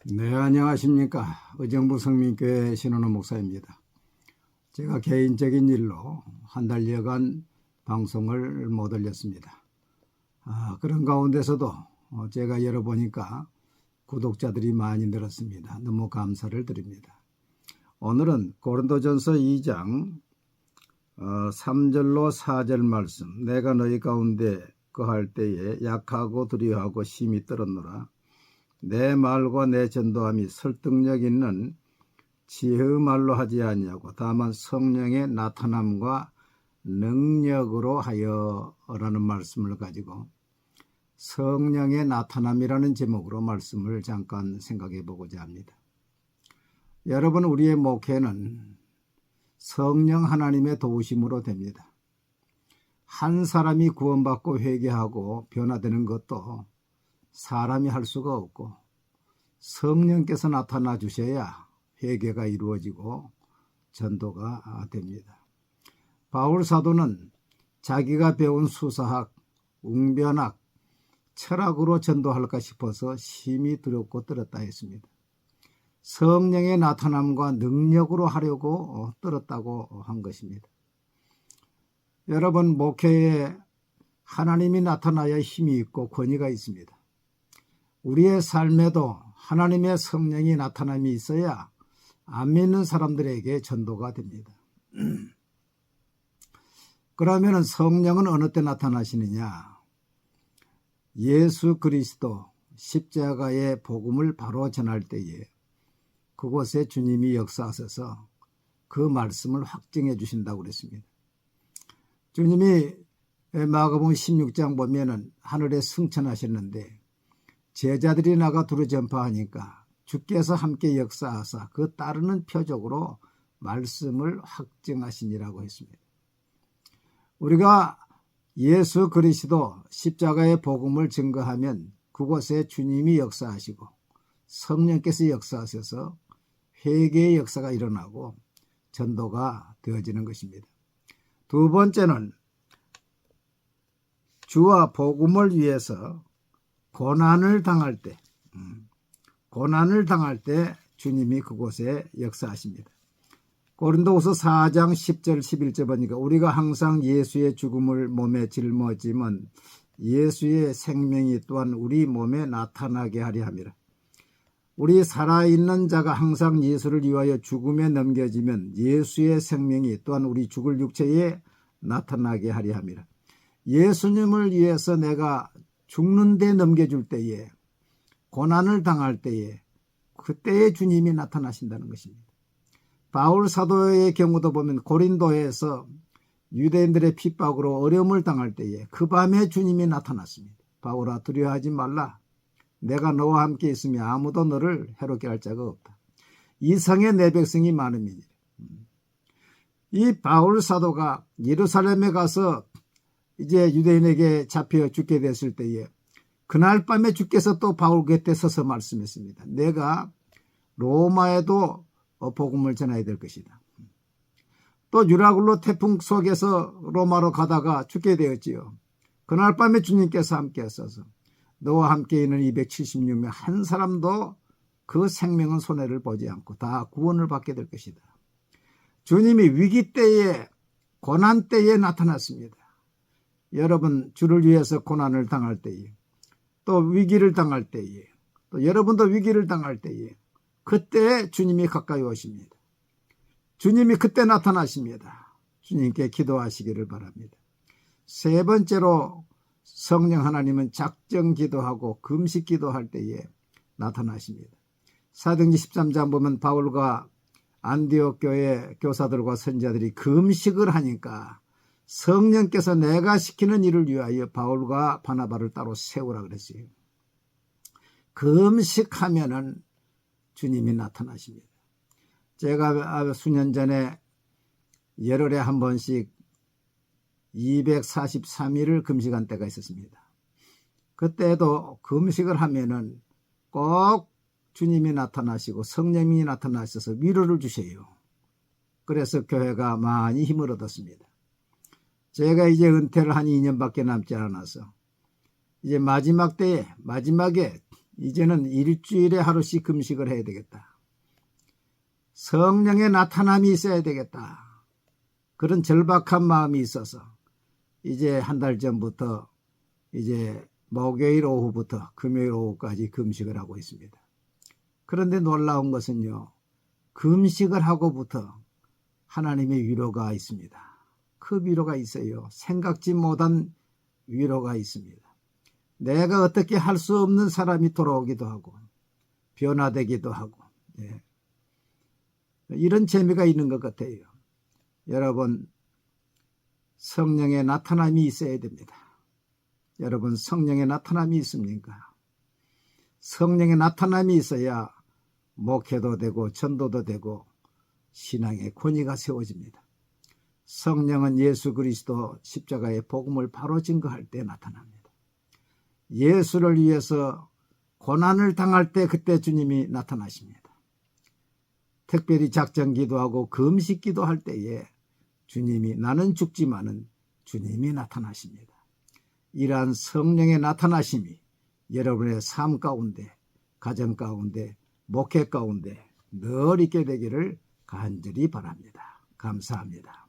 네, 안녕하십니까. 의정부 성민교회 신원호 목사입니다. 제가 개인적인 일로 한 달여간 방송을 못 올렸습니다. 그런 가운데서도 제가 열어보니까 구독자들이 많이 늘었습니다. 너무 감사를 드립니다. 오늘은 고린도전서 2장 3절로 4절 말씀. 내가 너희 가운데 거할 때에 약하고 두려워하고 심히 떨었노라. 내 말과 내 전도함이 설득력 있는 지혜의 말로 하지 아니하고 다만 성령의 나타남과 능력으로 하여라는 말씀을 가지고 성령의 나타남이라는 제목으로 말씀을 잠깐 생각해 보고자 합니다. 여러분, 우리의 목회는 성령 하나님의 도우심으로 됩니다. 한 사람이 구원받고 회개하고 변화되는 것도 사람이 할 수가 없고 성령께서 나타나 주셔야 회개가 이루어지고 전도가 됩니다. 바울 사도는 자기가 배운 수사학, 웅변학, 철학으로 전도할까 싶어서 심히 두렵고 떨었다 했습니다. 성령의 나타남과 능력으로 하려고 떨었다고 한 것입니다. 여러분, 목회에 하나님이 나타나야 힘이 있고 권위가 있습니다. 우리의 삶에도 하나님의 성령이 나타남이 있어야 안 믿는 사람들에게 전도가 됩니다. 그러면 성령은 어느 때 나타나시느냐? 예수 그리스도 십자가의 복음을 바로 전할 때에 그곳에 주님이 역사하셔서 그 말씀을 확증해 주신다고 그랬습니다. 주님이 마가복음 16장 보면은 하늘에 승천하셨는데 제자들이 나가 두루 전파하니까 주께서 함께 역사하사 그 따르는 표적으로 말씀을 확증하시니라고 했습니다. 우리가 예수 그리스도 십자가의 복음을 증거하면 그곳에 주님이 역사하시고 성령께서 역사하셔서 회개의 역사가 일어나고 전도가 되어지는 것입니다. 두 번째는 주와 복음을 위해서 고난을 당할 때 주님이 그곳에 역사하십니다. 고린도후서 4장 10절 11절 보니까 우리가 항상 예수의 죽음을 몸에 짊어지면 예수의 생명이 또한 우리 몸에 나타나게 하려 함이라. 우리 살아있는 자가 항상 예수를 위하여 죽음에 넘겨지면 예수의 생명이 또한 우리 죽을 육체에 나타나게 하려 함이라. 예수님을 위해서 내가 죽는 데 넘겨줄 때에, 고난을 당할 때에, 그때에 주님이 나타나신다는 것입니다. 바울 사도의 경우도 보면 고린도에서 유대인들의 핍박으로 어려움을 당할 때에 그 밤에 주님이 나타났습니다. 바울아, 두려워하지 말라. 내가 너와 함께 있으며 아무도 너를 해롭게 할 자가 없다. 이 성에 내 백성이 많음이니. 이 바울 사도가 예루살렘에 가서 이제 유대인에게 잡혀 죽게 됐을 때에 그날 밤에 주께서 또 바울 곁에 서서 말씀했습니다. 내가 로마에도 복음을 전해야 될 것이다. 또 유라굴로 태풍 속에서 로마로 가다가 죽게 되었지요. 그날 밤에 주님께서 함께 하셔서 너와 함께 있는 276명 한 사람도 그 생명은 손해를 보지 않고 다 구원을 받게 될 것이다. 주님이 위기 때에, 고난 때에 나타났습니다. 여러분, 주를 위해서 고난을 당할 때에, 또 위기를 당할 때에, 또 여러분도 위기를 당할 때에 그때 주님이 가까이 오십니다. 주님이 그때 나타나십니다. 주님께 기도하시기를 바랍니다. 세 번째로 성령 하나님은 작정 기도하고 금식 기도할 때에 나타나십니다. 사도행전 13장 보면 바울과 안디옥 교회 교사들과 선지자들이 금식을 하니까 성령께서 내가 시키는 일을 위하여 바울과 바나바를 따로 세우라 그랬어요. 금식하면은 주님이 나타나십니다. 제가 수년 전에 열흘에 한 번씩 243일을 금식한 때가 있었습니다. 그때도 금식을 하면은 꼭 주님이 나타나시고 성령이 나타나셔서 위로를 주셔요. 그래서 교회가 많이 힘을 얻었습니다. 제가 이제 은퇴를 한 2년밖에 남지 않아서 이제 마지막에 이제는 일주일에 하루씩 금식을 해야 되겠다. 성령의 나타남이 있어야 되겠다. 그런 절박한 마음이 있어서 이제 한 달 전부터 이제 목요일 오후부터 금요일 오후까지 금식을 하고 있습니다. 그런데 놀라운 것은요, 금식을 하고부터 하나님의 위로가 있습니다. 그 위로가 있어요. 생각지 못한 위로가 있습니다. 내가 어떻게 할 수 없는 사람이 돌아오기도 하고 변화되기도 하고, 예. 이런 재미가 있는 것 같아요. 여러분, 성령의 나타남이 있어야 됩니다. 여러분, 성령의 나타남이 있습니까? 성령의 나타남이 있어야 목회도 되고 전도도 되고 신앙의 권위가 세워집니다. 성령은 예수 그리스도 십자가의 복음을 바로 증거할 때 나타납니다. 예수를 위해서 고난을 당할 때 그때 주님이 나타나십니다. 특별히 작전 기도하고 금식 기도할 때에 주님이, 나는 죽지만은 주님이 나타나십니다. 이러한 성령의 나타나심이 여러분의 삶 가운데, 가정 가운데, 목회 가운데 늘 있게 되기를 간절히 바랍니다. 감사합니다.